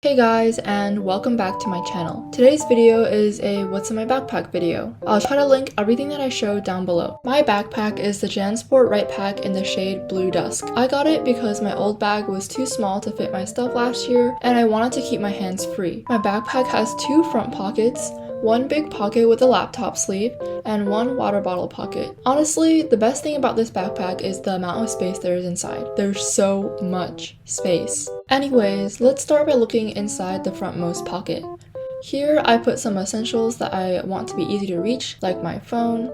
Hey guys, and welcome back to my channel. Today's video is a what's in my backpack video. I'll try to link everything that I showed down below. My backpack is the JanSport Right Pack in the shade Blue Dusk. I got it because my old bag was too small to fit my stuff last year and I wanted to keep my hands free. My backpack has two front pockets, one big pocket with a laptop sleeve, and one water bottle pocket. Honestly, the best thing about this backpack is the amount of space there is inside. There's so much space. Anyways, let's start by looking inside the frontmost pocket. Here I put some essentials that I want to be easy to reach, like my phone,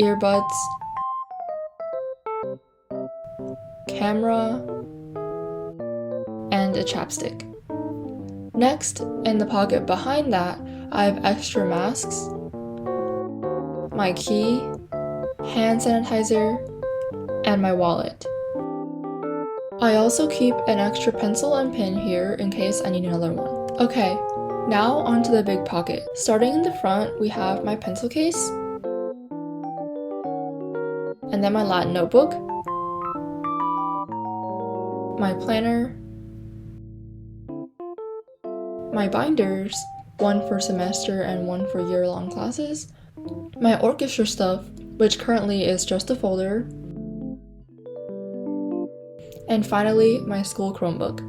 earbuds, camera, and a chapstick. Next, in the pocket behind that, I have extra masks, my key, hand sanitizer, and my wallet. I also keep an extra pencil and pen here in case I need another one. Okay, now onto the big pocket. Starting in the front, we have my pencil case, and then my Latin notebook, my planner, my binders, one for semester and one for year-long classes, my orchestra stuff, which currently is just a folder, and finally, my school Chromebook.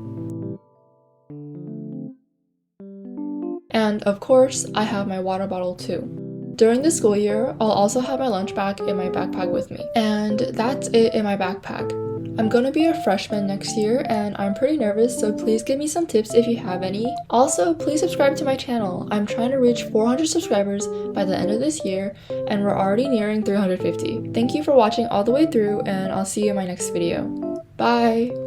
And of course, I have my water bottle too. During the school year, I'll also have my lunch bag in my backpack with me. And that's it in my backpack. I'm gonna be a freshman next year and I'm pretty nervous, so please give me some tips if you have any. Also, please subscribe to my channel. I'm trying to reach 400 subscribers by the end of this year and we're already nearing 350. Thank you for watching all the way through and I'll see you in my next video. Bye!